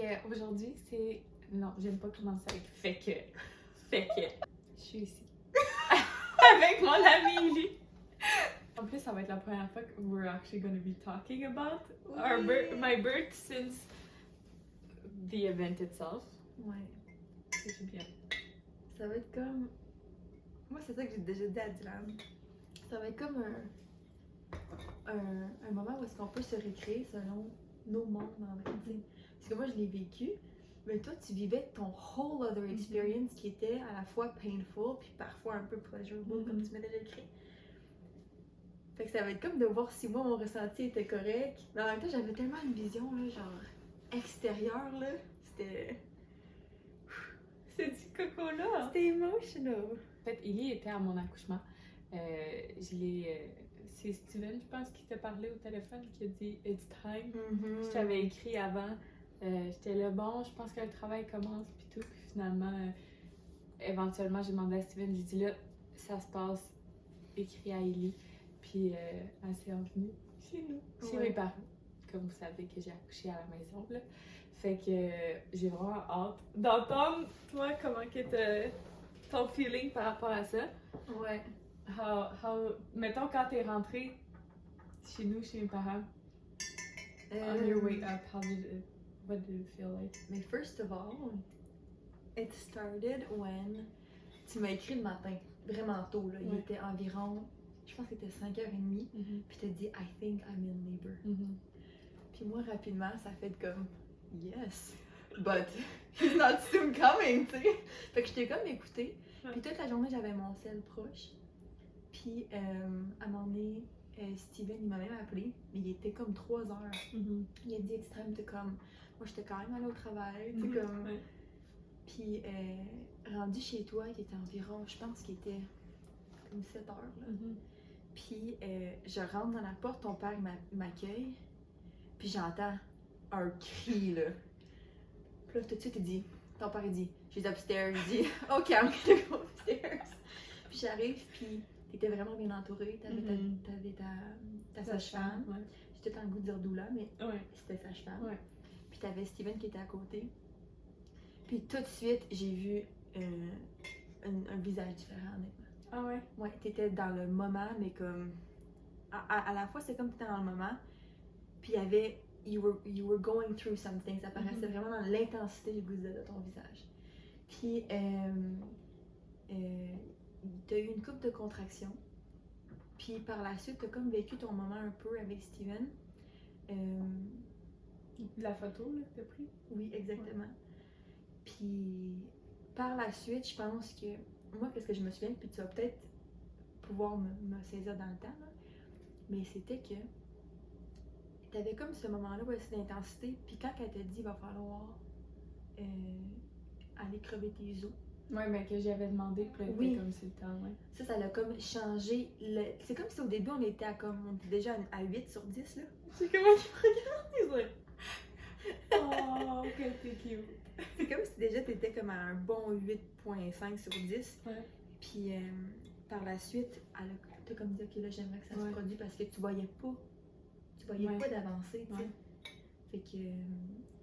que aujourd'hui, c'est... Non, j'aime pas commencer avec fait que... Je suis ici. Avec mon ami Ellie. En plus, ça va être la première fois que we're actually gonna be talking about my birth since the event itself. Ouais. C'est bien. Ça va être comme... Moi, c'est ça que j'ai déjà dit à Dylan. Ça va être comme un moment où est-ce qu'on peut se récréer selon nos mondes, en vrai. T'sais. Parce que moi, je l'ai vécu, mais toi, tu vivais ton whole other experience qui était à la fois painful puis parfois un peu pleasurable, comme tu m'as déjà écrit. Fait que ça va être comme de voir si moi, mon ressenti était correct. Mais en même temps, j'avais tellement une vision, là, genre, extérieure, là. C'était... C'est du coco-là! C'était emotional! En fait, Ellie était à mon accouchement. C'est Steven, je pense, qui t'a parlé au téléphone, qui a dit « It's time ». Je t'avais écrit avant. J'étais là, bon, je pense que le travail commence, puis tout. Puis finalement, éventuellement, j'ai demandé à Steven, j'ai dit là, ça se passe, écrit à Ellie. Puis elle s'est revenue chez nous, chez mes parents. Comme vous savez que j'ai accouché à la maison, là. Fait que j'ai vraiment hâte d'entendre, toi, comment que ton feeling par rapport à ça. Ouais. Mettons, quand t'es rentrée chez nous, chez mes parents, on your way up, what did it feel like? Mais first of all, it started when tu m'as écrit le matin, vraiment tôt, là. Il était environ, je pense que c'était 5h30, puis t'as dit I think I'm in labor. Puis moi, rapidement, ça fait comme yes, but he's not soon coming, tu sais. Fait que j'étais comme écoutée. Puis toute la journée, j'avais mon sel proche. Puis à un moment donné, Steven, il m'a même appelé, mais il était comme 3h. Il a dit it's time to come. Moi, j'étais quand même allée au travail, tu sais, comme. Puis rendu chez toi, il était environ, je pense qu'il était comme 7h. Là. Puis je rentre dans la porte, ton père m'accueille, puis j'entends un cri, là. Puis là, tout de suite, il dit, ton père, il dit, she's upstairs. Je dis, OK, I'm gonna go upstairs. Puis j'arrive, puis t'étais vraiment bien entourée. T'avais ta sage-femme. J'étais dans le goût de dire doula, mais c'était sage-femme. Puis t'avais Steven qui était à côté. Puis tout de suite, j'ai vu un visage différent, honnêtement. Ah ouais? Ouais, t'étais dans le moment, mais comme... À la fois, c'est comme t'étais dans le moment, puis il y avait... You were going through something. Ça paraissait vraiment dans l'intensité du goût de ton visage. Puis, t'as eu une couple de contractions. Puis par la suite, t'as comme vécu ton moment un peu avec Steven. La photo là, que t'as pris? Oui, exactement. Puis par la suite, je pense que moi, qu'est-ce que je me souviens, puis tu vas peut-être pouvoir me saisir dans le temps, là, mais c'était que t'avais comme ce moment-là où c'est d'intensité, puis quand elle t'a dit il va falloir aller crever tes os. Ouais, mais que j'avais demandé, puis là, oui. Comme c'est le temps, Ça l'a comme changé. C'est comme si au début on était déjà à 8 sur 10, là. C'est comment tu regardes, oh, quel t'es cute. C'est comme si déjà t'étais comme à un bon 8.5 sur 10. Puis par la suite, t'as comme dit, ok, là j'aimerais que ça se produise parce que tu voyais pas d'avancée, tu sais. Fait que,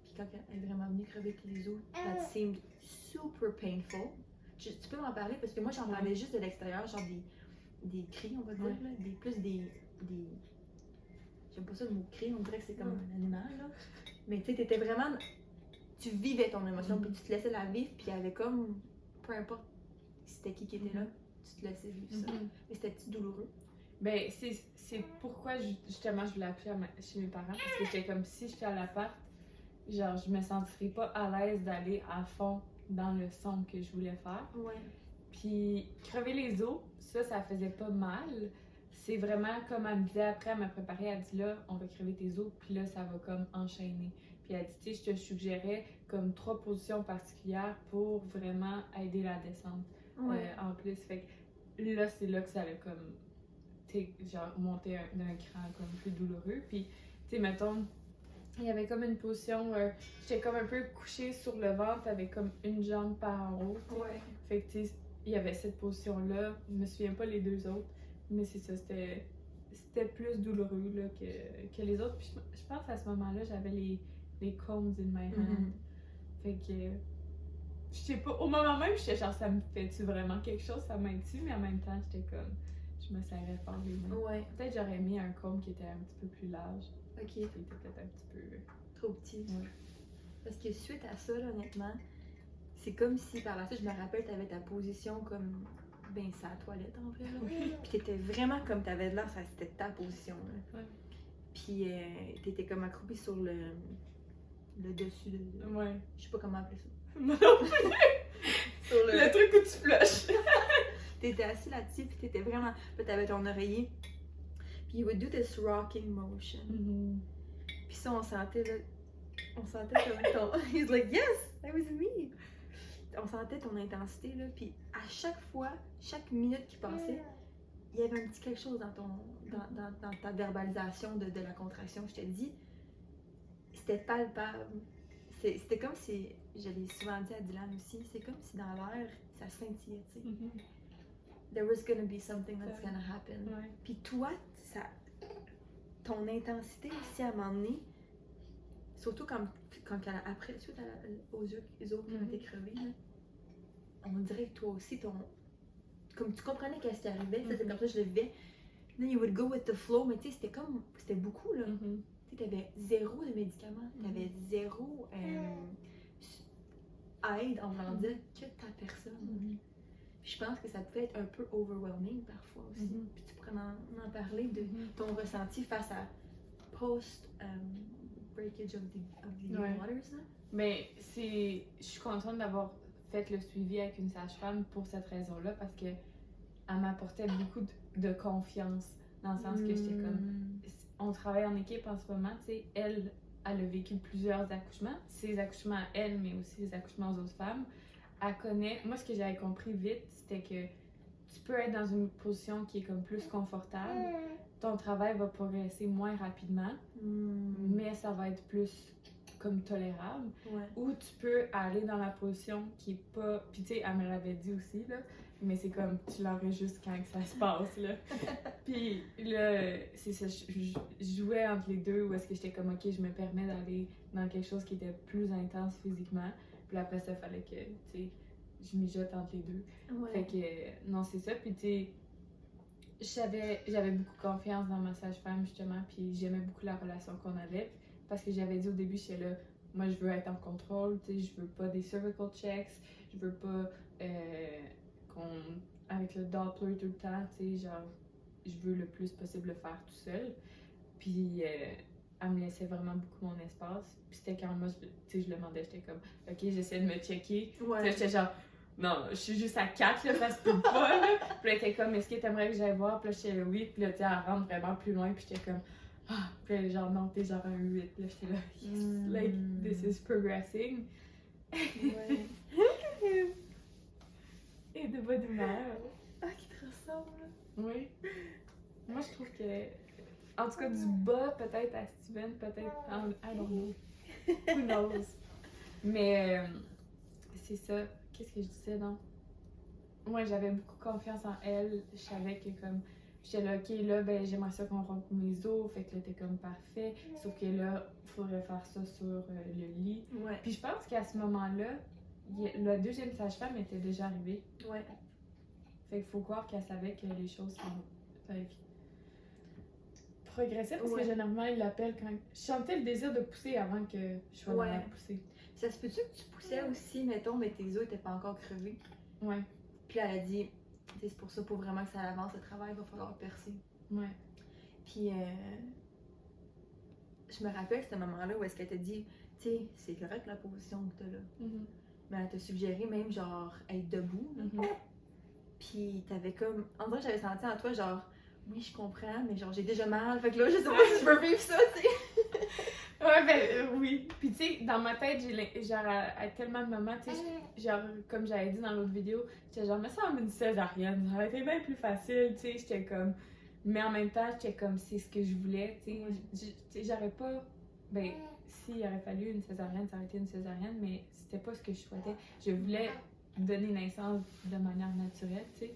puis quand elle est vraiment venue crever tes os, that seemed super painful. Tu peux m'en parler parce que moi j'entendais juste de l'extérieur, genre des cris, on va dire, là, plus des. J'aime pas ça le mot cri, on dirait que c'est comme un animal, là. Mais tu sais, t'étais vraiment. Tu vivais ton émotion, puis tu te laissais la vivre, puis il y avait comme. Peu importe c'était qui était là, tu te laissais vivre ça. Mais c'était-tu douloureux? Ben, c'est pourquoi justement je voulais appeler chez mes parents, parce que j'étais comme si j'étais à l'appart, genre je me sentirais pas à l'aise d'aller à fond dans le son que je voulais faire. Puis crever les os, ça faisait pas mal. C'est vraiment comme elle me disait après, elle m'a préparé, elle dit là, on va crever tes os, puis là ça va comme enchaîner. Puis elle dit, tu sais, je te suggérais comme 3 positions particulières pour vraiment aider la descente. En plus, fait que là, c'est là que ça allait comme, tu sais, genre monter d'un cran comme plus douloureux. Puis, tu sais, mettons, il y avait comme une position, j'étais comme un peu couchée sur le ventre avec comme une jambe par en haut. Fait que, tu sais, il y avait cette position-là. Je me souviens pas les 2 autres, mais c'est ça, c'était plus douloureux là, que les autres. Puis je pense à ce moment-là, j'avais les combs in my hand. Mhm. Fait que, je sais pas, au moment même, j'étais genre, ça me fait-tu vraiment quelque chose, ça m'aide-tu, mais en même temps, j'étais comme, je me serrais fort les mains. Ouais, Peut-être j'aurais mis un comb qui était un petit peu plus large, ok, qui était peut-être un petit peu... trop petit. Ouais. Parce que suite à ça, là, honnêtement, c'est comme si par la suite, je me rappelle, t'avais ta position comme, ben, c'est à la toilette en vrai, là. Puis t'étais vraiment comme t'avais de l'air, c'était ta position, là. Ouais. Puis t'étais comme accroupi sur le dessus de... Ouais. Je sais pas comment appeler ça. Non, Sur le truc où tu flushes. T'étais assis là-dessus, puis t'étais vraiment... Puis t'avais ton oreiller. Puis you would do this rocking motion. Puis ça, on sentait, là... On sentait comme ton... He's like, yes, that was me! On sentait ton intensité, là. Puis à chaque fois, chaque minute qui passait, il y avait un petit quelque chose dans ton... Dans ta verbalisation de la contraction. Je te dis, c'était palpable. C'était comme si... Je l'ai souvent dit à Dylan aussi, c'est comme si dans l'air, ça scintillait, tu sais. There was gonna be something that's gonna happen. Ouais. Puis toi, ton intensité aussi à un moment donné, surtout quand après, suite aux yeux les autres qui ont été crevés, là, on dirait que toi aussi, comme tu comprenais qu'est-ce qui arrivait, ça, c'est comme ça que je le vivais. Then you would go with the flow, mais tu sais, c'était beaucoup, là. Tu sais, t'avais zéro de médicaments, t'avais zéro aide, en voulant dire, que ta personne. Puis je pense que ça peut être un peu overwhelming parfois aussi. Puis tu pourrais en parler de ton ressenti face à post-breakage of the Ouais. waters. Là. Mais je suis contente d'avoir fait le suivi avec une sage-femme pour cette raison-là, parce que elle m'apportait beaucoup de confiance, dans le sens que j'étais comme, on travaille en équipe en ce moment, tu sais, elle a vécu plusieurs accouchements, ses accouchements à elle, mais aussi les accouchements aux autres femmes. Elle connaît, moi ce que j'avais compris vite, c'était que tu peux être dans une position qui est comme plus confortable, ton travail va progresser moins rapidement, mais ça va être plus comme tolérable, ou tu peux aller dans la position qui est pas, puis tu sais, elle me l'avait dit aussi, là, mais c'est comme, tu l'enregistres quand que ça se passe, là. Puis là, c'est ça, je jouais entre les deux, où est-ce que j'étais comme, ok, je me permets d'aller dans quelque chose qui était plus intense physiquement, puis après ça, il fallait que, tu sais, je mijote entre les deux. Fait que, non, c'est ça, puis tu sais, j'avais beaucoup confiance dans ma sage-femme, justement, puis j'aimais beaucoup la relation qu'on avait, parce que j'avais dit au début, j'étais là, moi, je veux être en contrôle, tu sais, je veux pas des cervical checks, je veux pas avec le Doppler tout le temps, tu sais, genre, je veux le plus possible le faire tout seul. Puis, elle me laissait vraiment beaucoup mon espace. Puis c'était quand moi, tu sais, je le demandais, j'étais comme, ok, j'essaie de me checker. Puis là, j'étais genre, non, je suis juste à 4, là, ça se peut pas, là. Puis là, elle était comme, est-ce que t'aimerais que j'aille voir? Puis là, j'étais oui. Puis là, tu sais, elle rentre vraiment plus loin. Puis j'étais comme, ah. Puis là, genre, non, t'es genre un 8. Là, j'étais là, yes, like, this is progressing. Et de bonne humeur. Ah, qui te ressemble. Oui. Moi, je trouve que, en tout cas, du bas, peut-être à Steven, peut-être, I don't know. Who knows? Mais, c'est ça. Qu'est-ce que je disais, non? Moi, j'avais beaucoup confiance en elle. Je savais que, comme, j'étais là, ok, là, ben, j'aimerais ça qu'on rompe mes os. Fait que là, t'es comme parfait. Sauf que là, il faudrait faire ça sur le lit. Puis je pense qu'à ce moment-là, la deuxième sage-femme était déjà arrivée. Fait qu'il faut croire qu'elle savait que les choses progressaient, parce que généralement, il l'appelle quand... Je sentais le désir de pousser avant que je sois dans la poussée. Ça se peut-tu que tu poussais aussi, mettons, mais tes os étaient pas encore crevés? Ouais. Puis elle a dit, c'est pour ça, pour vraiment que ça avance le travail, il va falloir percer. Ouais. Puis je me rappelle ce moment-là où est-ce qu'elle t'a dit, tu sais, c'est correct la position que t'as là. Mais elle t'a suggéré même, genre, être debout. Puis t'avais comme... En vrai, j'avais senti en toi, genre, oui, je comprends, mais genre, j'ai déjà mal. Fait que là, je sais pas si je veux vivre ça, tu sais. Ouais, ben oui. Puis tu sais, dans ma tête, j'ai genre à tellement de moments, tu sais, genre, comme j'avais dit dans l'autre vidéo, j'étais genre, me semble une césarienne, ça aurait été bien plus facile, tu sais, j'étais comme... Mais en même temps, j'étais comme, c'est ce que je voulais, tu sais, j'aurais pas... Ben, s'il aurait fallu une césarienne, ça aurait été une césarienne, mais c'était pas ce que je souhaitais. Je voulais donner naissance de manière naturelle, tu sais.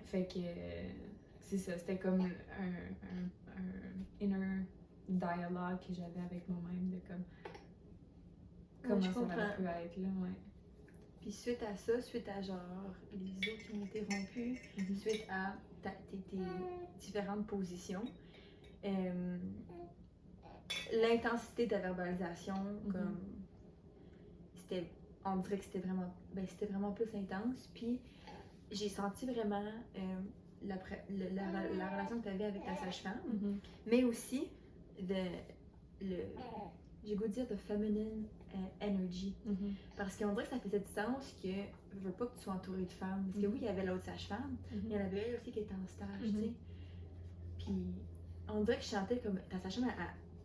Fait que c'est ça, c'était comme un inner dialogue que j'avais avec moi-même de comme, comment je ça comprends. peut être, là, ouais. Puis suite à ça, suite à genre les os qui ont été rompus, suite à tes différentes positions, l'intensité de ta verbalisation, comme c'était, on dirait que c'était vraiment plus intense. Puis j'ai senti vraiment la relation que tu avais avec ta sage-femme, mais aussi j'ai goût de dire de feminine energy. Parce qu'on dirait que ça faisait du sens que je veux pas que tu sois entourée de femmes. Parce que oui, il y avait l'autre sage-femme, mais il y en avait elle aussi qui était en stage, tu sais. Puis on dirait que je sentais comme ta sage-femme,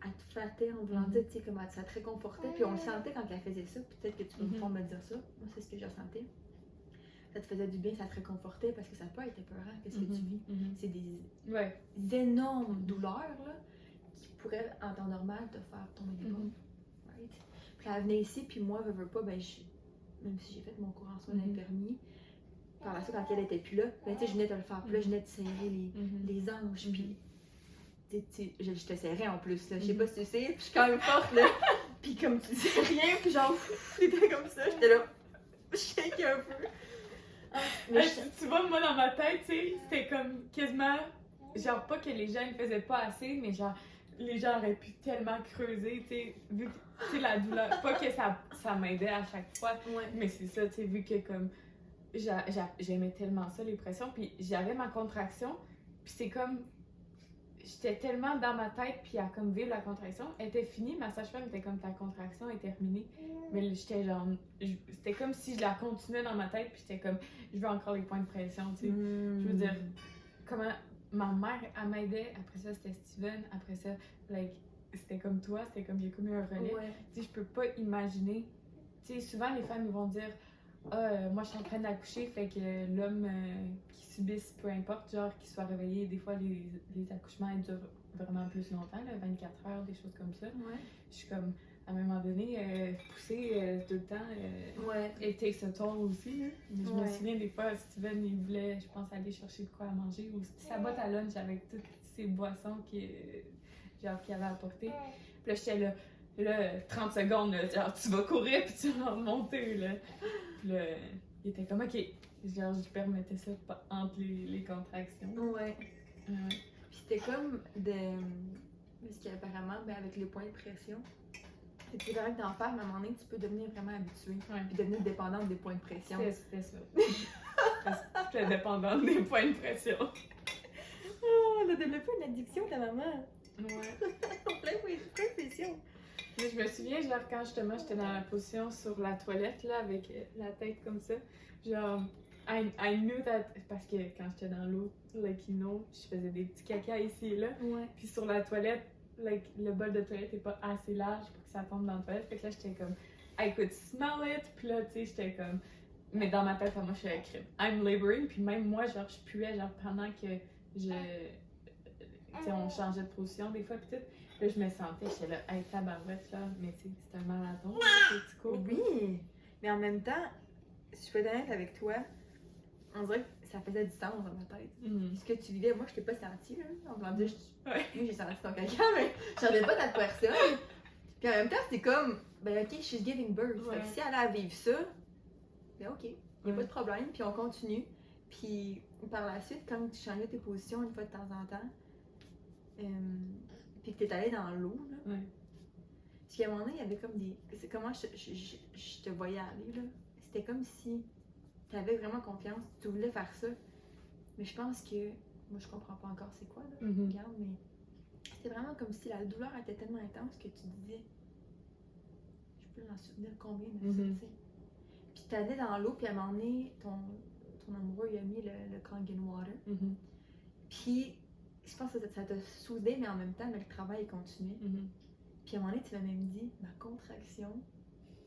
elle te flattait en voulant dire, tu sais, comme ça te réconfortait. Puis on le sentait quand elle faisait ça. Peut-être que tu peux me dire ça. Moi, c'est ce que je ressentais. Ça te faisait du bien, ça te réconfortait parce que ça peut être épeurant, qu'est-ce que tu vis. C'est des énormes douleurs, là, qui pourraient, en temps normal, te faire tomber des pommes. Right? Puis elle venait ici, puis moi, je veux pas, même si j'ai fait mon cours en soins d'infirmier, par la suite, quand elle était plus là, ben, tu sais, je venais te le faire. Puis là, je venais te serrer les anges, puis je te serrais en plus, là. Je sais pas si tu sais, puis je suis quand même forte, là. Puis comme tu disais rien, puis genre, c'était comme ça, j'étais là, je shake un peu. Mais tu vois, moi, dans ma tête, tu sais, c'était comme quasiment, genre, pas que les gens ne faisaient pas assez, mais genre, les gens auraient pu tellement creuser, tu sais, vu que, tu sais, la douleur, pas que ça m'aidait à chaque fois, mais c'est ça, tu sais, vu que comme, j'aimais tellement ça, les pressions, puis j'avais ma contraction, puis c'est comme, j'étais tellement dans ma tête, puis à comme vivre la contraction, elle était finie, ma sage-femme était comme, ta contraction est terminée, mais j'étais genre, c'était comme si je la continuais dans ma tête, puis j'étais comme, je veux encore les points de pression, tu sais. Je veux dire, comment ma mère, elle m'aidait, après ça c'était Steven, après ça, like, c'était comme toi, c'était comme, il y a comme eu un relais. Tu sais, je peux pas imaginer, tu sais, souvent les femmes ils vont dire, moi je suis en train d'accoucher, fait que l'homme qui subisse, peu importe, genre qu'il soit réveillé, des fois les accouchements ils durent vraiment plus longtemps, là, 24 heures, des choses comme ça. Je suis comme, à un moment donné, pousser tout le temps, it takes a toll aussi. Hein. Mais je me souviens des fois, Steven il voulait, je pense, aller chercher de quoi à manger, ou sa boîte à lunch avec toutes ces boissons qu'il avait apportées. Puis là j'étais là, 30 secondes, là, genre tu vas courir puis tu vas remonter, là. Puis là, il était comme, ok, genre je permettais ça entre les contractions. Puis c'était comme parce qu'apparemment, avec les points de pression, c'est vrai que d'en faire, mais à un moment donné, tu peux devenir vraiment habitué. Puis devenir dépendante des points de pression. C'était ça. J'étais dépendante des points de pression. Oh, elle a développé une addiction, ta maman. Plein de pression. Mais je me souviens, genre, quand justement j'étais dans la position sur la toilette, là, avec la tête comme ça, genre, I knew that, parce que quand j'étais dans l'eau, like, you know, je faisais des petits caca ici et là, puis sur la toilette, like, le bol de toilette est pas assez large pour que ça tombe dans la toilette, fait que là, j'étais comme, I could smell it, puis là, tu sais, j'étais comme, mais dans ma tête, moi, je suis crime, I'm laboring, puis même moi, genre, je puais, genre, pendant que tu sais, on changeait de position des fois, pis tout. Là, je me sentais, j'étais là, hey, tabarouette, là, mais tu sais, c'est un marathon, c'est cool. Oui, mais en même temps, si je peux être honnête avec toi, on dirait que ça faisait du sens dans ma tête. Ce que tu vivais, moi, je t'ai pas senti, là. On va dire, moi, j'ai senti ton caca, mais je savais pas ta personne. Puis en même temps, c'était comme, ben ok, she's giving birth. Fait que si elle a à vivre ça, ben ok, y a pas de problème, puis on continue. Puis par la suite, quand tu changeais tes positions une fois de temps en temps, puis que t'es allé dans l'eau, là. Parce qu'à un moment donné, il y avait comme des. C'est comment je te voyais aller, là. C'était comme si t'avais vraiment confiance, tu voulais faire ça. Mais je pense que. Moi, je comprends pas encore c'est quoi, là. Regarde, mais. C'était vraiment comme si la douleur était tellement intense que tu disais. Je peux en souvenir combien de ça, tu sais. Puis t'allais dans l'eau, puis à un moment donné, ton amoureux, il a mis le Kangen Water. Puis. Je pense que ça t'a soudé, mais en même temps, le travail continuait. Puis à un moment donné, tu m'as même dit, ma contraction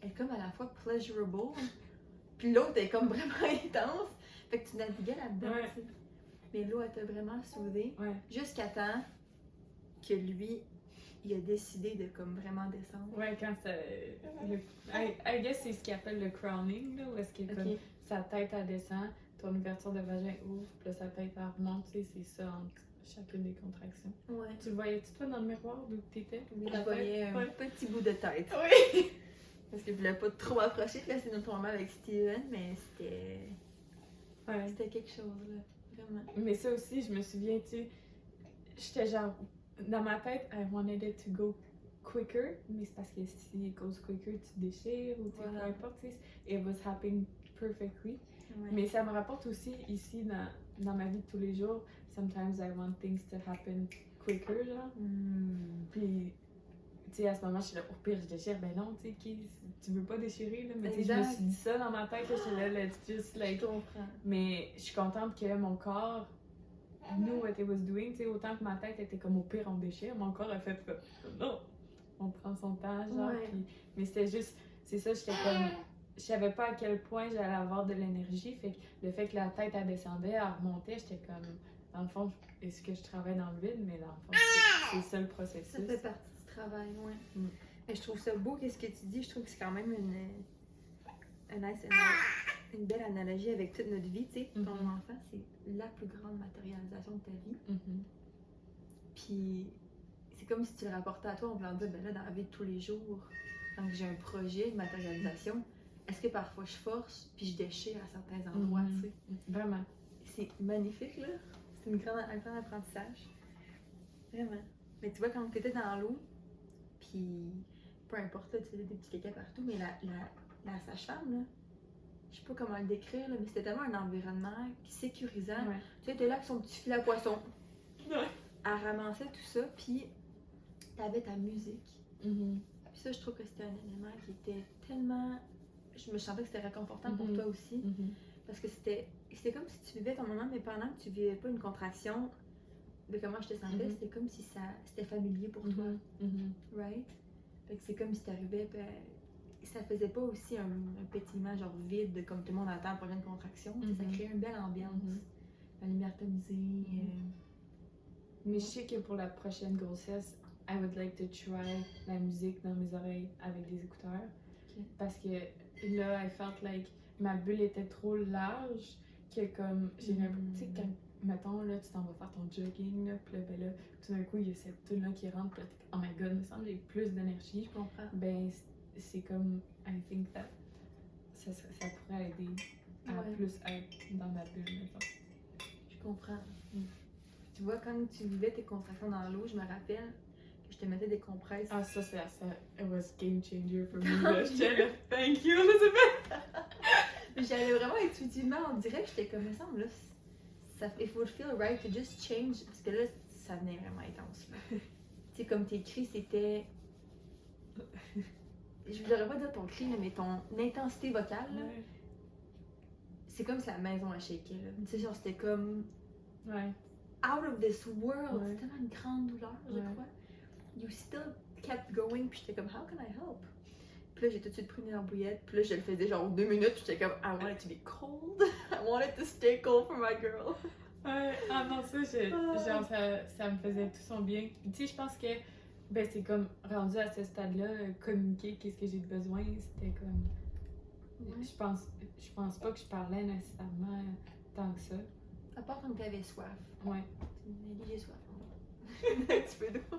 est comme à la fois pleasurable, puis l'autre est comme vraiment intense. Fait que tu naviguais là-dedans, tu sais. Mais l'eau, elle t'a vraiment soudé, jusqu'à temps que lui, il a décidé de comme vraiment descendre. Quand ça... I guess c'est ce qu'il appelle le crowning, là, où est-ce que comme sa tête, elle descend, ton ouverture de vagin ouvre, puis là, sa tête, elle remonte, tu sais, c'est ça entre chacune des contractions. Tu le voyais-tu, toi, dans le miroir d'où t'étais? Oui, je voyais un petit bout de tête. Oui! Parce que je voulais pas trop approcher, puis là, c'est notre moment avec Steven, mais c'était. Ouais. C'était quelque chose, là. Vraiment. Mais ça aussi, je me souviens, tu sais, j'étais genre, dans ma tête, I wanted it to go quicker, mais c'est parce que si it goes quicker, tu déchires ou tu sais, Voilà. peu importe, tu sais, it was happening perfectly. Ouais. Mais ça me rapporte aussi ici dans ma vie de tous les jours, sometimes I want things to happen quicker, genre. Puis, tu sais, à ce moment, je suis là, au pire, je déchire. Ben non, tu sais, tu veux pas déchirer, là. Mais tu sais, je me Exact. suis dit ça dans ma tête, là, j'étais là, let's just, like. Je comprends. Mais je suis contente que mon corps knew what it was doing, tu sais, autant que ma tête était comme au pire, on déchire, mon corps a fait comme, non, on prend son temps, genre. Ouais. Puis, mais c'était juste, c'est ça, j'étais comme. Je savais pas à quel point j'allais avoir de l'énergie, fait que le fait que la tête elle descendait, elle remontait, j'étais comme, dans le fond, est-ce que je travaille dans le vide, mais dans le fond, c'est ça le processus. Ça fait partie du travail, ouais. Mm. Et je trouve ça beau, qu'est-ce que tu dis, je trouve que c'est quand même une belle analogie avec toute notre vie, tu sais. Ton Mhm. enfant, c'est la plus grande matérialisation de ta vie. Mhm. Puis c'est comme si tu le rapportais à toi en voulant dire, ben là, dans la vie de tous les jours, quand j'ai un projet, une matérialisation, est-ce que parfois je force puis je déchire à certains endroits, Mhm. tu sais. Vraiment. C'est magnifique, là. C'est un grand apprentissage. Vraiment. Mais tu vois, quand tu étais dans l'eau, puis peu importe, là, tu faisais des petits caca partout, mais la sage-femme, là, je sais pas comment le décrire, là, mais c'était tellement un environnement sécurisant. Ouais. Tu sais, t'es là avec son petit filet à poisson. Ouais. Elle ramassait tout ça, puis t'avais ta musique. Mhm. Puis ça, je trouve que c'était un élément qui était tellement... Je me sentais que c'était réconfortant pour Mhm. toi aussi. Mhm. Parce que c'était comme si tu vivais ton moment, mais pendant que tu vivais pas une contraction de comment je te sentais, Mhm. c'était comme si c'était familier pour toi, Mhm. Mhm. right? Fait que c'est comme si t'arrivais, ça faisait pas aussi un pétillement genre vide, comme tout le monde attend pour une contraction. Tu sais, ça Mhm. créait une belle ambiance. Mhm. La lumière tamisée. Mais je sais que pour la prochaine grossesse, I would like to try la musique dans mes oreilles avec des écouteurs. Ok. Parce que là, I felt like ma bulle était trop large que comme j'ai l'impression, tu sais, quand, mettons, là, tu t'en vas faire ton jogging, là, puis là, ben là, tout d'un coup, il y a cette tune là qui rentre, puis là, t'es comme, oh my god, il me semble que j'ai plus d'énergie. Je comprends. Ben, c'est comme, I think that ça pourrait aider à Ouais. plus être dans ma bulle, mettons. Je comprends. Mm. Tu vois, quand tu vivais tes contractions dans l'eau, je me rappelle que je te mettais des compresses. Ah, ça, it was game changer for me, là. J'étais là, thank you, Elizabeth! J'allais vraiment intuitivement, on dirait que j'étais comme, il me semble, là, it would feel right to just change, parce que là, ça venait vraiment intense, là. Tu sais, comme tes cris, c'était... Je voudrais pas dire ton cri, là, mais ton intensité vocale, là, Ouais. c'est comme si la maison a shaké, là. Tu sais, genre, c'était comme Ouais. out of this world. Ouais. C'était tellement une grande douleur, je Ouais. crois. You still kept going, puis j'étais comme, how can I help? Puis là, j'ai tout de suite pris une bouillette, puis là, je le faisais genre 2 minutes, puis j'étais comme, I want it to be cold. I want it to stay cold for my girl. Ouais. Ah non, ça, genre, ça me faisait tout son bien. Tu sais, je pense que, ben, c'est comme, rendu à ce stade-là, communiquer qu'est-ce que j'ai besoin, c'était comme... Ouais. Je pense pas que je parlais nécessairement tant que ça. À part quand t'avais soif. Ouais. Tu me dis, j'ai soif. Un petit peu d'eau.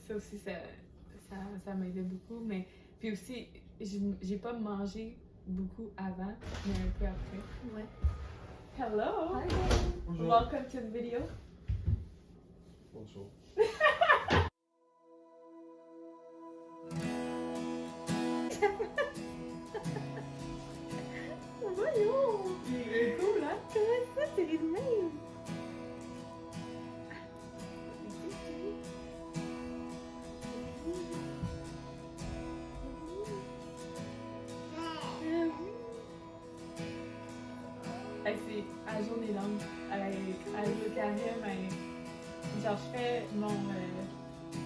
Ça aussi, ça m'aidait beaucoup. Mais puis aussi, j'ai pas mangé beaucoup avant, mais un peu après. Ouais. Hello! Hi. Bonjour. Welcome to the video. Bonjour. Voyons! Il est cool, hein? Comment ça, c'est les mêmes? Hey, c'est à la journée longue. À l'Ocarium, genre, je fais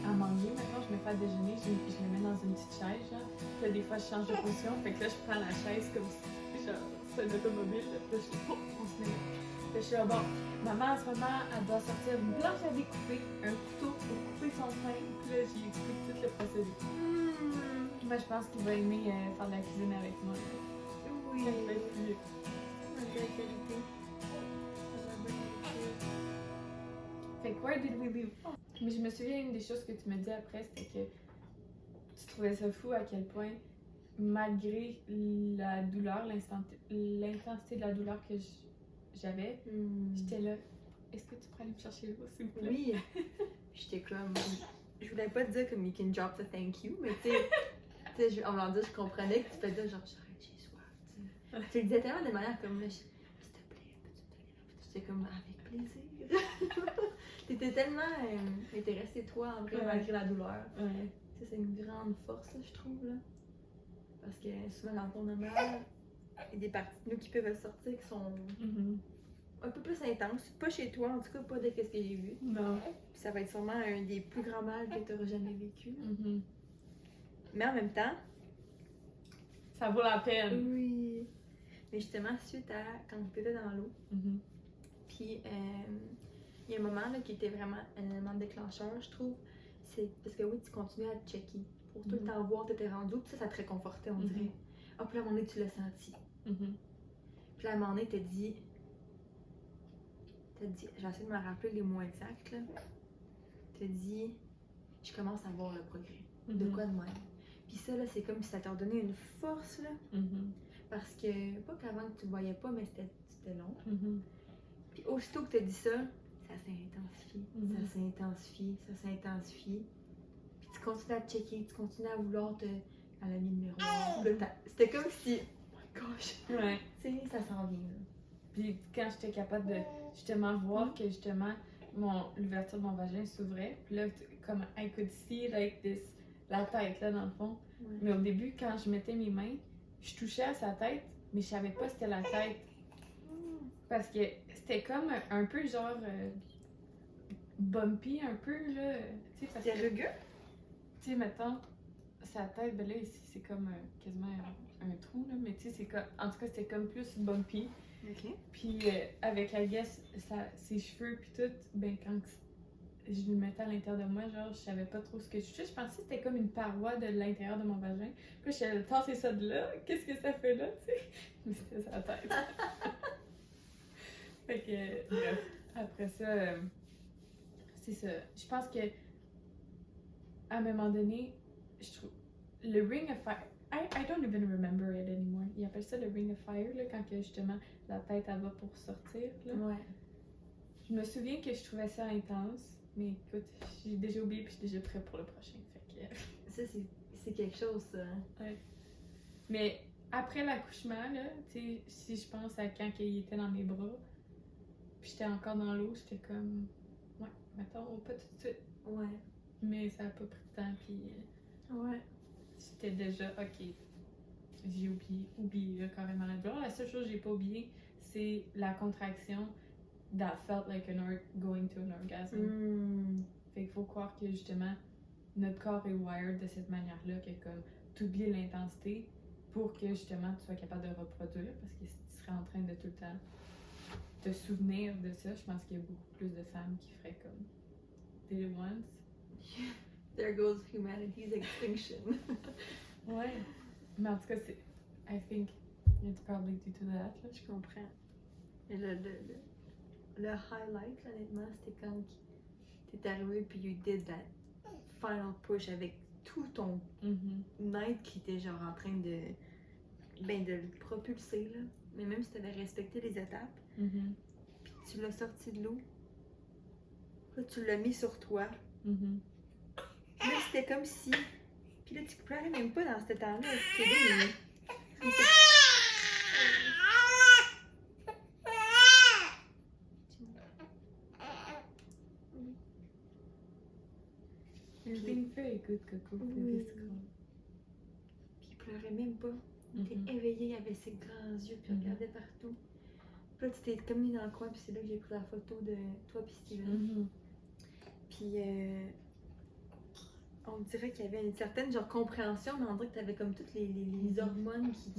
à manger maintenant, je me fais à déjeuner, je le mets dans une petite chaise, genre. Puis là, des fois, je change de position, fait que là, je prends la chaise comme si, genre, c'est un automobile, là. Puis là, je suis, oh, on se met là. Puis là, je suis là, bon, maman, en ce moment, elle doit sortir une planche à découper, un couteau pour couper son pain, puis là, j'y explique tout le procédé. Moi, je pense qu'il va aimer faire de la cuisine avec moi. Oui. Ça va être plus... Une belle qualité. Fait que where did we leave? Mais je me souviens, une des choses que tu me dis après, c'était que tu trouvais ça fou à quel point, malgré la douleur, l'intensité de la douleur que j'avais, j'étais là. Est-ce que tu pourrais aller me chercher l'eau, s'il vous plaît? Oui. J'étais comme. Je voulais pas te dire comme you can drop the thank you, mais tu sais, en voulant dire, je comprenais que tu faisais genre, j'arrête, j'ai soif. Tu le disais tellement de manière comme, s'il te plaît, peux-tu me donner l'eau? J'étais comme, avec plaisir. T'étais tellement intéressée, toi, en vrai, malgré la douleur. Ouais. Ça, c'est une grande force, là, je trouve, là. Parce que souvent, quand on a mal, il y a des parties de nous qui peuvent sortir qui sont un peu plus intenses. Pas chez toi, en tout cas, pas de ce que j'ai vu. Non. Puis ça va être sûrement un des plus grands mal que tu auras jamais vécu. Mhm. Mais en même temps, Ça vaut la peine. oui. Mais justement, suite à quand tu étais dans l'eau, Mhm. puis il y a un moment là, qui était vraiment un élément déclencheur, je trouve. C'est parce que oui, tu continuais à te checker pour tout le temps voir où tu étais rendu, puis ça te réconfortait, on dirait. Ah, puis à un moment donné, tu l'as senti. Mhm. Puis là, à un moment donné, t'as dit, j'essaie de me rappeler les mots exacts, là. T'as dit, je commence à voir le progrès. De quoi de même. Puis ça, là, c'est comme si ça t'a donné une force, là. Mhm. Parce que, pas qu'avant que tu le voyais pas, mais c'était long. Mhm. Puis aussitôt que t'as dit ça, ça s'intensifie, Mhm. ça s'intensifie, ça s'intensifie. Puis tu continues à te checker, tu continues à vouloir te... Elle a mis le miroir. Puis là, c'était comme si... Oh my gosh! Ouais. Tu sais, ça s'en vient, là. Puis quand j'étais capable de justement voir que justement l'ouverture de mon vagin s'ouvrait, puis là, comme I could see like this, la tête là dans le fond. Ouais. Mais au début, quand je mettais mes mains, je touchais à sa tête, mais je savais pas c'était la tête. Parce que c'était comme un peu genre bumpy un peu là. Tu sais, parce C'est que, rugueux? tu sais, mettons, sa tête, ben là ici c'est comme quasiment un trou là, mais tu sais, c'est comme, en tout cas c'était comme plus bumpy. Ok. Puis avec I guess ses cheveux puis tout, ben quand je le mettais à l'intérieur de moi, genre je savais pas trop ce que je touchais. Je pensais que c'était comme une paroi de l'intérieur de mon vagin. Puis je suis tasser ça de là, qu'est-ce que ça fait là, tu sais? Mais c'était sa tête. Fait que bref, après ça, c'est ça. Je pense que à un moment donné, je trouve le Ring of Fire. I don't even remember it anymore. Ils appellent ça le Ring of Fire, là, quand que justement la tête elle va pour sortir. Là. Ouais. Je me souviens que je trouvais ça intense, mais écoute, j'ai déjà oublié puis je suis déjà prêt pour le prochain. Fait que... Ça, c'est quelque chose, ça. Mais après l'accouchement, là, tu sais, si je pense à quand il était dans mes bras, puis j'étais encore dans l'eau, j'étais comme, ouais, mettons, pas tout de suite. Ouais. Mais ça a pas pris de temps, puis Ouais. j'étais déjà, ok, j'ai oublié là, carrément la douleur. La seule chose que j'ai pas oublié, c'est la contraction that felt like going to an orgasm. Fait qu'il faut croire que justement, notre corps est wired de cette manière-là, que comme, t'oublies l'intensité pour que justement tu sois capable de reproduire, parce que si tu serais en train de tout le temps te souvenir de ça, je pense qu'il y a beaucoup plus de femmes qui feraient comme did it once. There goes humanity's extinction. Ouais. Mais en tout cas, c'est. I think it's probably due to that. Là. Je comprends. Et le highlight, honnêtement, c'était quand t'es arrivé puis you did that final push avec tout ton être qui était genre en train de le propulser, là. Mais même si t'avais respecté les étapes, puis tu l'as sorti de l'eau, là tu l'as mis sur toi. Là c'était comme si, puis là tu pleurais même pas dans ce temps-là, c'était mais... You're being very good, Coco, for Oui. this call. Puis il pleurait même pas. Il était éveillé, il avait ses grands yeux, puis il regardait partout. Puis là, tu t'es comme mis dans le coin, puis c'est là que j'ai pris la photo de toi puis Steven. Puis on dirait qu'il y avait une certaine genre compréhension, mais on dirait que t'avais comme toutes les hormones qui...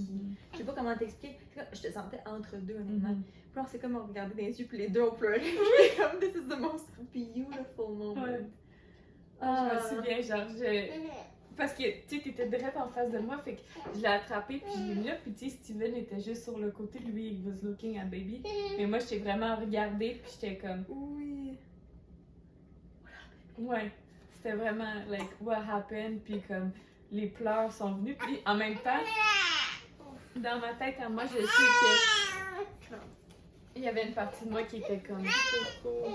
Je sais pas comment t'expliquer. Je te sentais entre deux, honnêtement. Puis là, on s'est comme on regardait dans les yeux, puis les deux on pleurait. Puis j'étais comme, this is the most beautiful moment. Ouais. Je me souviens, genre, parce que, tu sais, t'étais direct en face de moi, fait que je l'ai attrapé, puis je l'ai mis là, puis tu sais, Steven était juste sur le côté, lui, il was looking at baby. Mais moi, j'étais vraiment regardée, puis j'étais comme... Oui. Ouais. C'était vraiment, like, what happened, puis comme... les pleurs sont venus. Puis en même temps, dans ma tête, à moi, je sais que il y avait une partie de moi qui était comme Coco.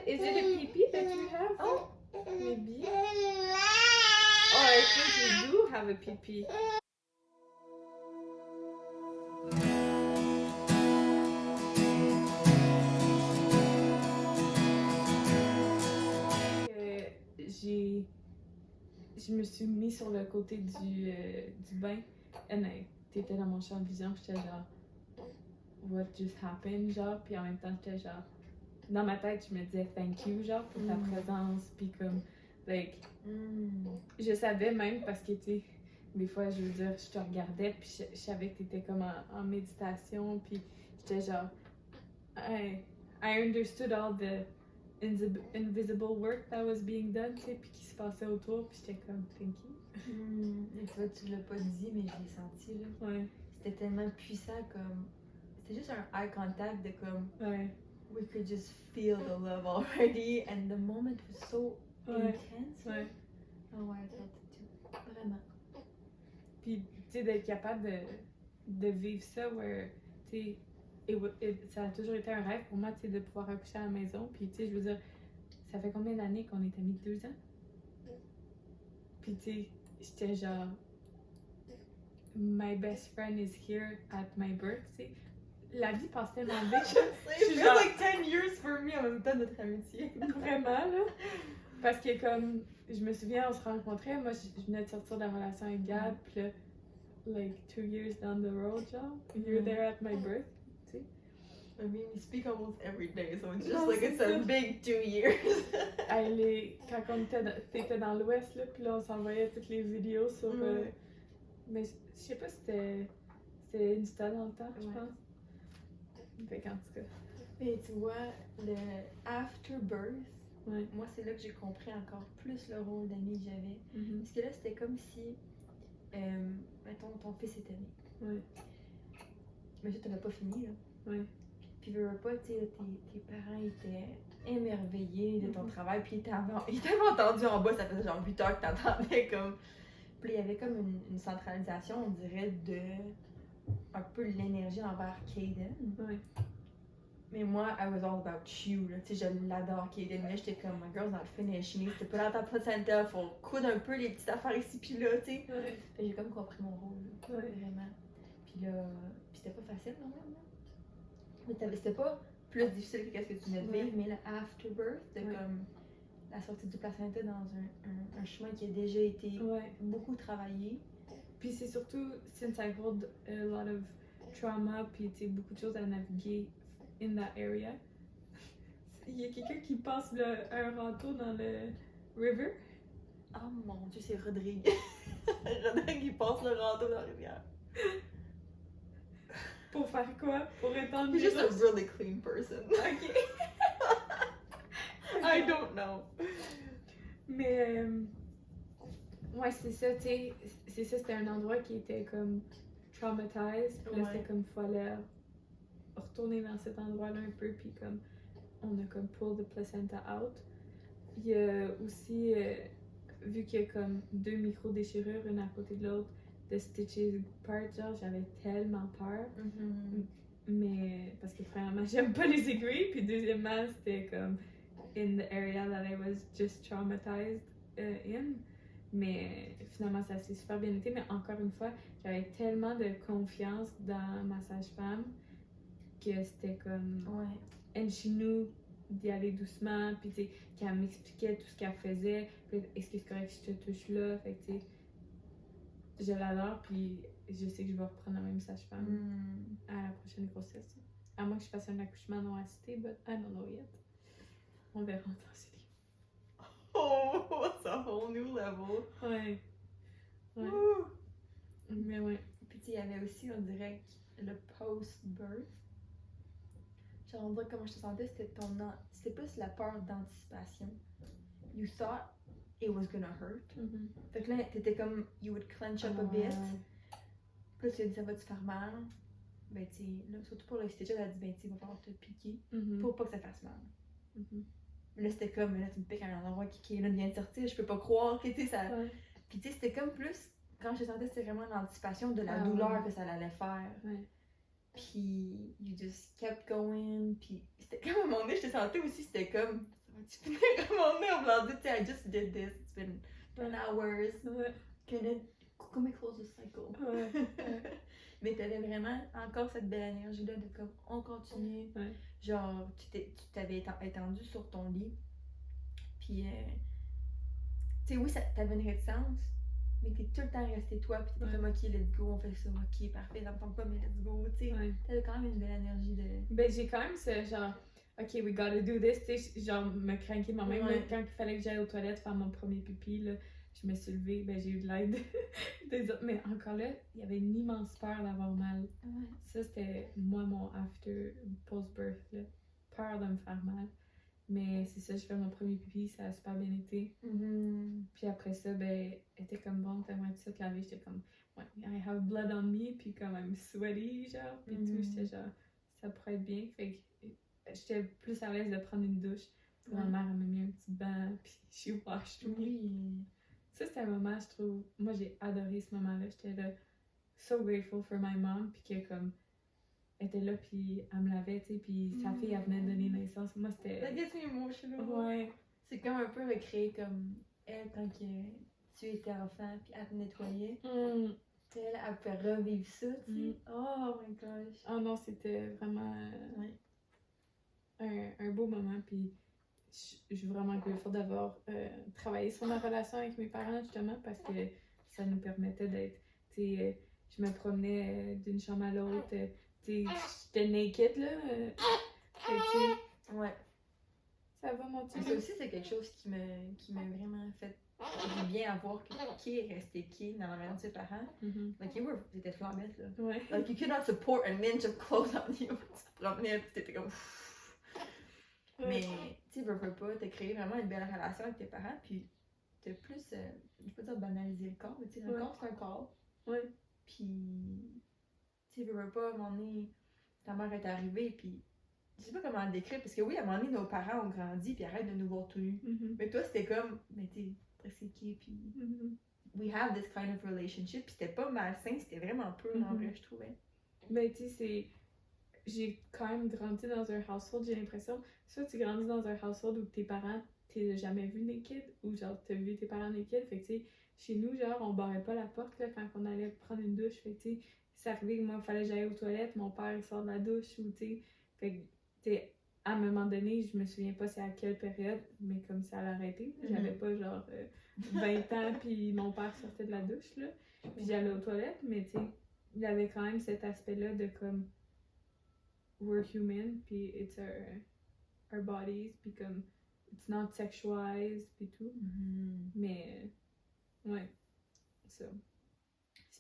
Is it a pee-pee that you have? Oh, maybe. Oh, I think you do have a pee-pee. Je me suis mis sur le côté du bain. Et t'étais dans mon champ de vision, j'étais genre, what just happened, genre, puis en même temps, j'étais genre, dans ma tête, je me disais thank you, genre, pour ta présence, puis comme, like, je savais même parce que, tu sais, des fois, je veux dire, je te regardais, puis je savais que t'étais comme en méditation, puis j'étais genre, I understood all the invisible work that was being done, tu sais, puis qui se passait autour, puis j'étais comme, thank you. Et toi, tu l'as pas dit, mais je l'ai senti, là. Ouais. C'était tellement puissant, comme. C'était juste un eye contact de comme. Ouais. We could just feel the love already, and the moment was so intense. Ouais. Oh ouais, I felt it too. Vraiment. Puis, tu sais, d'être capable de vivre ça, where, tu sais, ça a toujours été un rêve pour moi, tu sais, de pouvoir accoucher à la maison. Puis, tu sais, je veux dire, ça fait combien d'années qu'on est amis? 2 ans? Puis, tu sais, j'étais genre, my best friend is here at my birth, tu sais. La vie passe tellement vite. It feels like 10 years for me en même temps notre amitié. Vraiment, là. Parce que comme, je me souviens, on se rencontrait, moi, je venais de sortir de la relation avec Gab, puis là, like 2 years down the road, genre, you're there at my birth, tu sais. I mean, we speak almost every day, so it's just Non, like it's a big 2 years. Quand t'étais dans l'Ouest, là, puis là, on s'envoyait toutes les vidéos sur... mais je sais pas si c'était Insta dans le temps, je pense. Fait qu'en tout cas. Et tu vois, le afterbirth, Ouais. moi, c'est là que j'ai compris encore plus le rôle d'amie que j'avais. Mm-hmm. Parce que là, c'était comme si, mettons, ton fils était né. Ouais. Mais tu n'avais pas fini, là. Ouais. Puis, veux pas, tu sais, tes parents étaient émerveillés de ton travail, puis ils t'avaient entendu en bas, ça faisait genre 8 heures que t'entendais comme. Puis il y avait comme une centralisation, on dirait, de un peu l'énergie envers Caden. Ouais. Mais moi, I was all about you, là. Tu sais, je l'adore, Caden. Mais là, j'étais comme, my girl's not finished. C'était pas dans ta placenta, faut coudre un peu les petites affaires ici, puis là, tu sais. Ouais. Fait que j'ai comme compris mon rôle, là. Ouais. Vraiment. Puis là, puis c'était pas facile, non, même, là. Mais c'était pas plus difficile que ce que tu venais de vivre, mais le afterbirth, de comme la sortie du placenta dans un chemin qui a déjà été beaucoup travaillé. Puis c'est surtout, since I hold a lot of trauma, puis tu sais, beaucoup de choses à naviguer in that area. Il y a quelqu'un qui passe un râteau dans le river. Oh mon dieu, c'est Rodrigue. Rodrigue, il passe le râteau dans la rivière. Pour faire quoi? Pour étendre He's just a really clean person. Ok. I don't know. Mais, ouais, c'est ça, tu sais, c'est ça, c'était un endroit qui était comme traumatized. Puis là, c'était comme, il fallait retourner dans cet endroit-là un peu, puis comme, on a comme pull the placenta out. Il y a aussi, vu qu'il y a comme 2 micro-déchirures, une à côté de l'autre, de stitches part, genre, j'avais tellement peur. Mais, parce que premièrement, j'aime pas les aiguilles, puis deuxièmement, c'était comme in the area that I was just traumatized in. Mais finalement, ça s'est super bien été. Mais encore une fois, j'avais tellement de confiance dans ma sage-femme que c'était comme. And she knew d'y aller doucement, puis tu sais, qu'elle m'expliquait tout ce qu'elle faisait. Puis est-ce que c'est correct que je te touche là? Fait que tu sais, je l'adore, puis je sais que je vais reprendre la même sage-femme à la prochaine grossesse. À moins que je fasse un accouchement non assisté, but I don't know yet. On verra dans ce livre. Oh, it's a whole new level. Ouais. Mais ouais. Puis tu sais, il y avait aussi, on dirait, le post-birth. Genre, on dirait comment je te sentais, c'était plus la peur d'anticipation. You thought it was gonna hurt. Fait que là, t'étais comme, you would clench up a bit. Puis là, tu as dit, ça va te faire mal. Ben, tu sais, surtout pour le stitch, elle a dit, ben, tu sais, il va falloir te piquer pour pas que ça fasse mal. Mais là, c'était comme, là, tu me piques à un endroit qui là, vient de sortir, je peux pas croire que, tu sais, ça... Ouais. Puis, tu sais, c'était comme plus, quand je sentais, c'était vraiment l'anticipation de la Ah, douleur ouais. que ça allait faire. Ouais. Puis, you just kept going. Puis, c'était comme à un moment donné, je te sentais aussi, c'était comme, tu finir à un moment donné en voulant dire, tu sais, I just did this, it's been 10 hours. Ouais. Can we close the cycle? Ouais. Mais t'avais vraiment encore cette belle énergie-là de comme, on continue. Ouais. Genre, tu t'avais étendu sur ton lit. Puis, tu sais, oui, t'avais une réticence, mais t'es tout le temps resté toi, puis t'étais comme, ok, let's go, on fait ça, ok, parfait, ça me tente pas, mais let's go, tu sais. Ouais. T'avais quand même une belle énergie de. Ben, j'ai quand même ce genre, ok, we gotta do this, tu sais, genre, me craquer moi-même. Ouais. Là, quand il fallait que j'aille aux toilettes faire mon premier pipi, là, je me suis levée, ben, j'ai eu de l'aide des autres. Mais encore là, il y avait une immense peur d'avoir mal. Ouais. Ça, c'était moi, mon after post-birth, là. Peur de me faire mal. Mais c'est ça, je fais mon premier pipi, ça a super bien été. Puis après ça, ben, elle était comme bon, t'aimerais ça te laver? J'étais comme, ouais, I have blood on me, puis comme I'm sweaty, genre, puis tout, j'étais genre, ça pourrait être bien. Fait que j'étais plus à l'aise de prendre une douche. Puis ma mère, elle m'a mis un petit bain, puis she washed me. Oui. Ça, c'était un moment, je trouve, moi j'ai adoré ce moment-là. J'étais là, so grateful for my mom, puis que comme, elle était là, puis elle me lavait, tu sais, puis sa fille, elle venait de donner naissance. Moi, c'était. That gets me emotional. Ouais. C'est comme un peu recréer comme elle quand que tu étais enfant, puis elle te nettoyait. Elle peut revivre ça, tu sais. Oh my gosh. Oh non, c'était vraiment un beau moment, puis je suis vraiment grateful d'avoir travaillé sur ma relation avec mes parents, justement, parce que ça nous permettait d'être, tu sais, je me promenais d'une chambre à l'autre, tu sais, j'étais naked, là. Fait que, tu sais, Ouais. ça va, mon petit. Ça aussi, c'est quelque chose qui m'a vraiment fait du bien à voir qui est resté qui dans la maison de ses parents. Like, ils étaient flambettes, là. Ouais. Like, you could not support an inch of clothes on you. Tu te promenais, pis t'étais comme... Mais, tu sais, veux pas, t'as créé vraiment une belle relation avec tes parents, puis t'as plus, je peux pas dire banaliser le corps, mais tu sais, le corps, c'est un corps. Ouais. Puis, tu sais, veux pas, à un moment donné, ta mère est arrivée, puis je sais pas comment le décrire, parce que oui, à un moment donné, nos parents ont grandi, puis arrêtent de nous voir tout nus. Mais toi, c'était comme, mais t'es c'est qui, puis we have this kind of relationship, puis c'était pas malsain, c'était vraiment peu, en vrai, je trouvais. Ben, tu sais, c'est. J'ai quand même grandi dans un household, j'ai l'impression. Soit tu grandis dans un household où tes parents, t'es jamais vu naked, ou genre t'as vu tes parents naked. Fait que tu sais, chez nous, genre, on barrait pas la porte là, quand on allait prendre une douche. Fait que tu sais, c'est arrivé que moi, il fallait que j'aille aux toilettes, mon père il sort de la douche, ou tu sais. Fait que tu sais, à un moment donné, je me souviens pas c'est à quelle période, mais comme ça allait arrêter. J'avais pas genre 20 ans, puis mon père sortait de la douche, là. Puis j'allais aux toilettes, mais tu sais, il y avait quand même cet aspect-là de comme. We're human, puis it's our bodies, puis comme it's not sexualized, puis tout. Mais ouais, ça.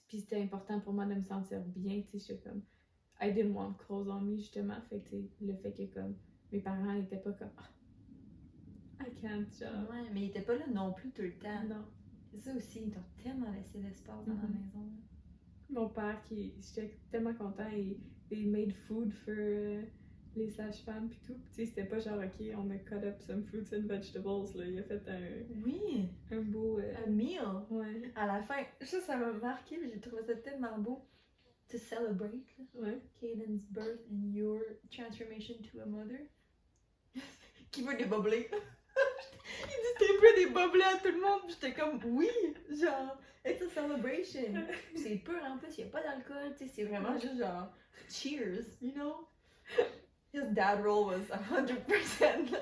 Puis c'était important pour moi de me sentir bien, tu sais, j'étais comme I didn't want clothes on me, justement, fait que tu sais, le fait que comme mes parents étaient pas comme I can't, genre. Ouais, mais ils étaient pas là non plus tout le temps. Non. C'est ça aussi, ils t'ont tellement laissé l'espace dans la maison. Mon père, j'étais tellement content, il made food for les sages-femmes pis tout. Tu sais, c'était pas genre, ok, on a cut up some fruits and vegetables, là. Il a fait un beau. Un meal. Ouais. À la fin, ça m'a marqué, j'ai trouvé ça tellement beau. To celebrate Caden's birth and your transformation to a mother. Qui veut des boblés? Il distribue des boblés à tout le monde, pis j'étais comme, oui, genre, it's a celebration. C'est pur en plus, y'a pas d'alcool, tu sais, c'est vraiment juste genre, cheers, you know? His dad roll was 100%.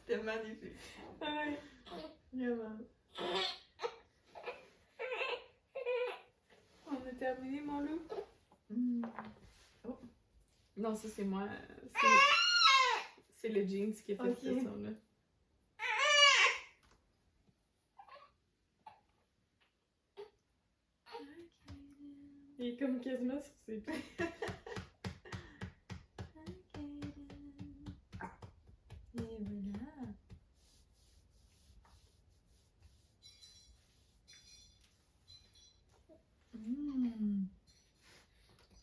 C'était magnifique. Ouais. Vraiment. On a terminé, mon loup? Oh. Non, ça c'est moi. C'est le jeans qui a fait ce son-là. Il est comme quasiment sur ses pieds. Et voilà.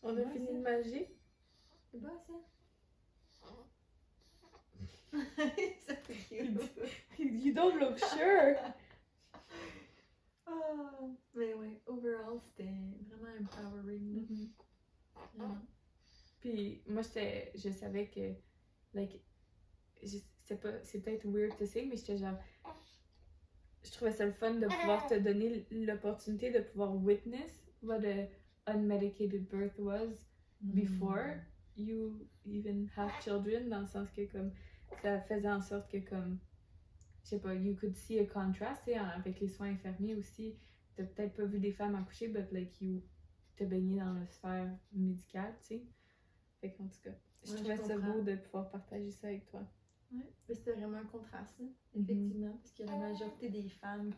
On a fini de manger. C'est bon ça? Ça fait Thank you. You don't look sure. Ah, mais ouais, overall, c'était vraiment empowering. Mhm. Vraiment. Puis moi, je savais que, like, c'est peut-être weird to say, mais j'étais genre, je trouvais ça le fun de pouvoir te donner l'opportunité de pouvoir witness what a unmedicated birth was before you even have children, dans le sens que comme ça faisait en sorte que comme je sais pas, you could see a contrast, tu sais, avec les soins infirmiers aussi. T'as peut-être pas vu des femmes accoucher, but like you t'as baigné dans la sphère médicale, tu sais. Fait qu'en tout cas, je Ouais, trouvais je ça comprends. beau de pouvoir partager ça avec toi. Ouais, mais c'était vraiment un contraste, là, effectivement, parce que la majorité des femmes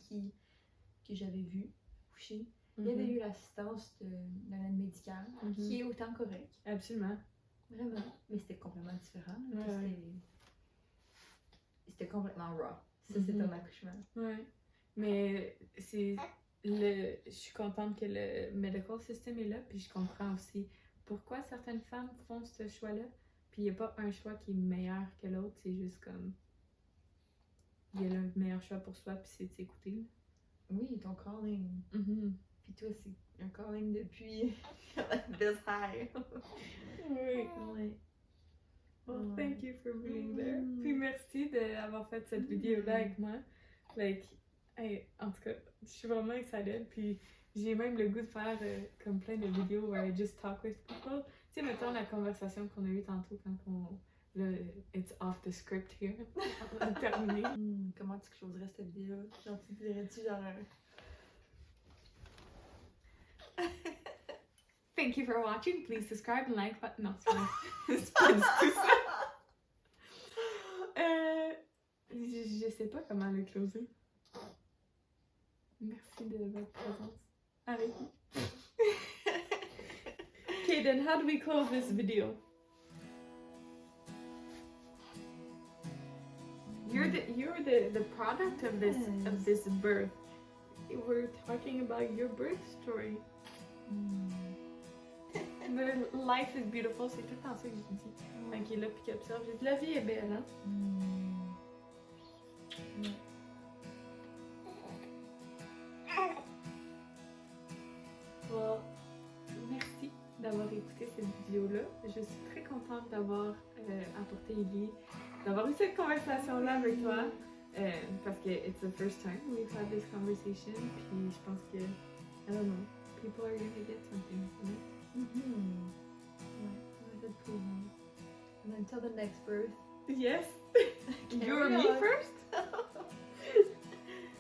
que j'avais vues coucher, il y avait eu l'assistance d'un aide médicale, qui est autant correct. Absolument. Vraiment. Mais c'était complètement différent. Là, puis Ouais. c'était complètement raw. Ça, c'est un accouchement. Ouais. Mais je suis contente que le medical system est là, puis je comprends aussi pourquoi certaines femmes font ce choix-là. Puis il n'y a pas un choix qui est meilleur que l'autre, c'est juste comme il y a le meilleur choix pour soi, puis c'est de s'écouter. Oui, ton calling. Puis toi, c'est un calling depuis this high. Oui. Ouais. Well, thank you for being there. Puis merci d'avoir fait cette vidéo-là avec moi. Like, hey, en tout cas, je suis vraiment excited. Puis j'ai même le goût de faire comme plein de vidéos where I just talk with people. Tu sais, mettons la conversation qu'on a eue tantôt quand it's off the script here. On a terminé. Comment tu closerais cette vidéo? Genre, tu dirais-tu genre Thank you for watching. Please subscribe and like. Non, c'est pas c'est pas du tout ça. Je sais pas comment le closer. Merci de votre présence. Avec nous. Okay, then how do we close this video? You're the product of this birth. We're talking about your birth story. The life is beautiful, c'est tout le temps ça que je dis. Quand il est là puis qu'il observe, je dis la vie est belle, hein? Well, merci d'avoir écouté cette vidéo-là. Je suis très contente d'avoir apporté Ellie, d'avoir eu cette conversation-là avec toi. Parce que it's the first time we've had this conversation. Puis je pense que, I don't know, people are gonna get something from it. Ouais, that's cool. And until the next birth. Yes! Carry You're me on. first?